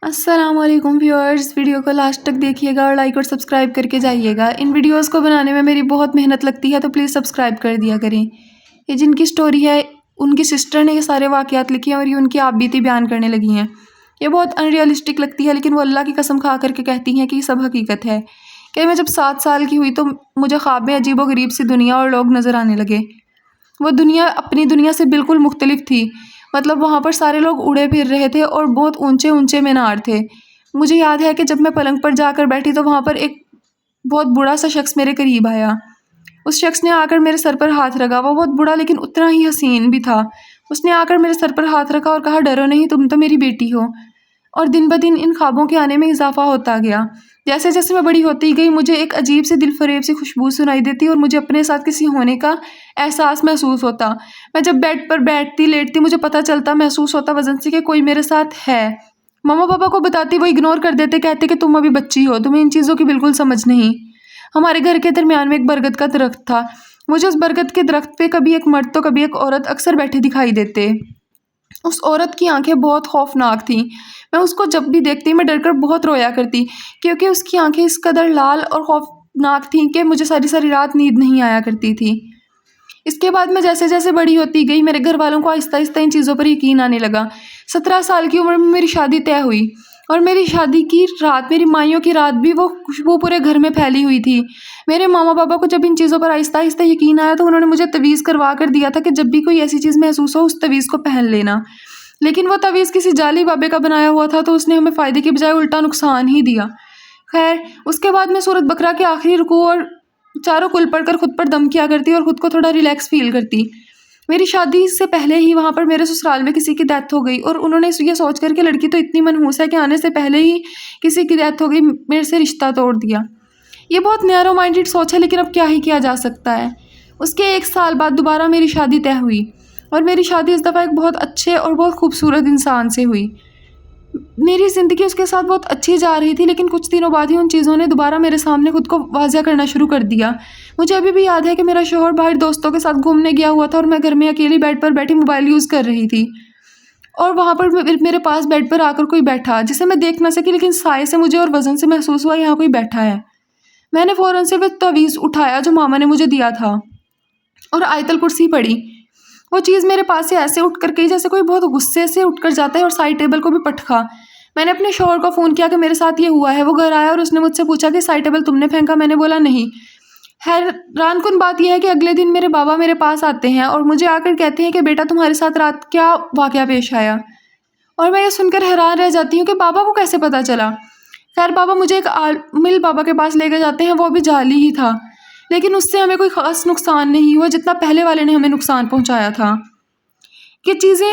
السلام علیکم viewers, video کو لاسٹ تک دیکھیے گا اور لائک اور سبسکرائب کر کے جائیے گا۔ ان ویڈیوز کو بنانے میں میری بہت محنت لگتی ہے، تو پلیز سبسکرائب کر دیا کریں۔ یہ جن کی سٹوری ہے ان کی سسٹر نے یہ سارے واقعات لکھے ہیں اور یہ ان کی آپ بیتی بیان کرنے لگی ہیں۔ یہ بہت ان ریئلسٹک لگتی ہے، لیکن وہ اللہ کی قسم کھا کر کے کہتی ہیں کہ یہ سب حقیقت ہے۔ کہ میں جب 7 سال کی ہوئی تو مجھے خواب میں عجیب و غریب سی دنیا اور لوگ نظر آنے لگے۔ وہ دنیا اپنی دنیا سے بالکل مختلف تھی، مطلب وہاں پر سارے لوگ اڑے پھر رہے تھے اور بہت اونچے اونچے مینار تھے۔ مجھے یاد ہے کہ جب میں پلنگ پر جا کر بیٹھی تو وہاں پر ایک بہت بوڑھا سا شخص میرے قریب آیا۔ اس شخص نے آ کر میرے سر پر ہاتھ رکھا۔ وہ بہت بوڑھا لیکن اتنا ہی حسین بھی تھا۔ اس نے آ کر میرے سر پر ہاتھ رکھا اور کہا، ڈرو نہیں، تم تو میری بیٹی ہو۔ اور دن بدن ان خوابوں کے آنے میں اضافہ ہوتا گیا۔ جیسے جیسے میں بڑی ہوتی گئی مجھے ایک عجیب سی دل فریب سی خوشبو سنائی دیتی اور مجھے اپنے ساتھ کسی ہونے کا احساس محسوس ہوتا۔ میں جب بیڈ پر بیٹھتی لیٹتی مجھے پتہ چلتا، محسوس ہوتا وزن سے کہ کوئی میرے ساتھ ہے۔ ماما پاپا کو بتاتی وہ اگنور کر دیتے، کہتے کہ تم ابھی بچی ہو، تمہیں ان چیزوں کی بالکل سمجھ نہیں۔ ہمارے گھر کے درمیان میں ایک برگد کا درخت تھا۔ مجھے اس برگد کے درخت پہ کبھی ایک مرد تو کبھی ایک عورت اکثر بیٹھے دکھائی دیتے۔ اس عورت کی آنکھیں بہت خوفناک تھیں۔ میں اس کو جب بھی دیکھتی میں ڈر کر بہت رویا کرتی، کیونکہ اس کی آنکھیں اس قدر لال اور خوفناک تھیں کہ مجھے ساری ساری رات نیند نہیں آیا کرتی تھی۔ اس کے بعد میں جیسے جیسے بڑی ہوتی گئی میرے گھر والوں کو آہستہ آہستہ ان چیزوں پر یقین آنے لگا۔ 17 سال کی عمر میں میری شادی طے ہوئی، اور میری شادی کی رات، میری مائیوں کی رات بھی وہ خوشبو پورے گھر میں پھیلی ہوئی تھی۔ میرے ماما پاپا کو جب ان چیزوں پر آہستہ آہستہ یقین آیا تو انہوں نے مجھے تعویذ کروا کر دیا تھا کہ جب بھی کوئی ایسی چیز محسوس ہو اس تعویذ کو پہن لینا۔ لیکن وہ تعویذ کسی جعلی بابے کا بنایا ہوا تھا، تو اس نے ہمیں فائدے کی بجائے الٹا نقصان ہی دیا۔ خیر، اس کے بعد میں سورۃ بقرہ کے آخری رکوع اور چاروں کل پڑھ کر خود پر دم کیا کرتی اور خود کو تھوڑا ریلیکس فیل کرتی۔ میری شادی سے پہلے ہی وہاں پر میرے سسرال میں کسی کی ڈیتھ ہو گئی، اور انہوں نے یہ سوچ کر کہ لڑکی تو اتنی منحوس ہے کہ آنے سے پہلے ہی کسی کی ڈیتھ ہو گئی، میرے سے رشتہ توڑ دیا۔ یہ بہت نیرو مائنڈڈ سوچ ہے، لیکن اب کیا ہی کیا جا سکتا ہے۔ اس کے 1 سال بعد دوبارہ میری شادی طے ہوئی، اور میری شادی اس دفعہ ایک بہت اچھے اور بہت خوبصورت انسان سے ہوئی۔ میری زندگی اس کے ساتھ بہت اچھی جا رہی تھی، لیکن کچھ دنوں بعد ہی ان چیزوں نے دوبارہ میرے سامنے خود کو واضح کرنا شروع کر دیا۔ مجھے ابھی بھی یاد ہے کہ میرا شوہر باہر دوستوں کے ساتھ گھومنے گیا ہوا تھا اور میں گھر میں اکیلی بیڈ پر بیٹھی موبائل یوز کر رہی تھی، اور وہاں پر میرے پاس بیڈ پر آ کر کوئی بیٹھا جسے میں دیکھ نہ سکی، لیکن سائے سے مجھے اور وزن سے محسوس ہوا یہاں کوئی بیٹھا ہے۔ میں نے فوراً سے وہ تعویذ اٹھایا جو ماما نے مجھے دیا تھا اور آیت الکرسی پڑھی۔ وہ چیز میرے پاس سے ایسے اٹھ کر گئی جیسے کوئی بہت غصے سے اٹھ کر جاتا ہے اور سائڈ ٹیبل کو بھی پٹکا۔ میں نے اپنے شوہر کو فون کیا کہ میرے ساتھ یہ ہوا ہے۔ وہ گھر آیا اور اس نے مجھ سے پوچھا کہ سائڈ ٹیبل تم نے پھینکا؟ میں نے بولا نہیں۔ حیران کن بات یہ ہے کہ اگلے دن میرے بابا میرے پاس آتے ہیں اور مجھے آ کر کہتے ہیں کہ بیٹا تمہارے ساتھ رات کیا واقعہ پیش آیا؟ اور میں یہ سن کر حیران رہ جاتی ہوں کہ بابا کو کیسے پتہ چلا۔ خیر، بابا مجھے ایک عامل بابا کے پاس لے کے جاتے ہیں، وہ بھی جعلی ہی تھا، لیکن اس سے ہمیں کوئی خاص نقصان نہیں ہوا جتنا پہلے والے نے ہمیں نقصان پہنچایا تھا۔ یہ چیزیں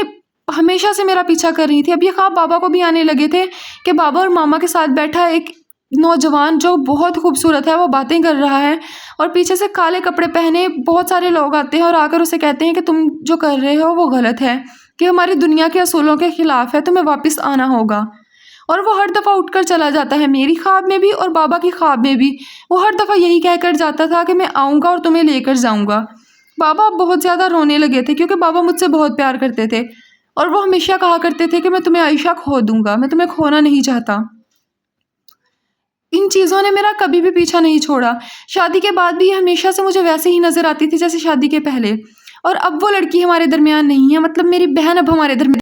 ہمیشہ سے میرا پیچھا کر رہی تھی۔ اب یہ خواب بابا کو بھی آنے لگے تھے کہ بابا اور ماما کے ساتھ بیٹھا ایک نوجوان جو بہت خوبصورت ہے وہ باتیں کر رہا ہے، اور پیچھے سے کالے کپڑے پہنے بہت سارے لوگ آتے ہیں اور آ کر اسے کہتے ہیں کہ تم جو کر رہے ہو وہ غلط ہے، کہ ہماری دنیا کے اصولوں کے خلاف ہے، تمہیں واپس آنا ہوگا۔ اور وہ ہر دفعہ اٹھ کر چلا جاتا ہے، میری خواب میں بھی اور بابا کی خواب میں بھی۔ وہ ہر دفعہ یہی کہہ کر جاتا تھا کہ میں آؤں گا اور تمہیں لے کر جاؤں گا۔ بابا بہت زیادہ رونے لگے تھے، کیونکہ بابا مجھ سے بہت پیار کرتے تھے، اور وہ ہمیشہ کہا کرتے تھے کہ میں تمہیں عائشہ کھو دوں گا، میں تمہیں کھونا نہیں چاہتا۔ ان چیزوں نے میرا کبھی بھی پیچھا نہیں چھوڑا۔ شادی کے بعد بھی یہ ہمیشہ سے مجھے ویسے ہی نظر آتی تھی جیسے شادی کے پہلے، اور اب وہ لڑکی ہمارے درمیان نہیں ہے، مطلب میری بہن اب ہمارے درمیان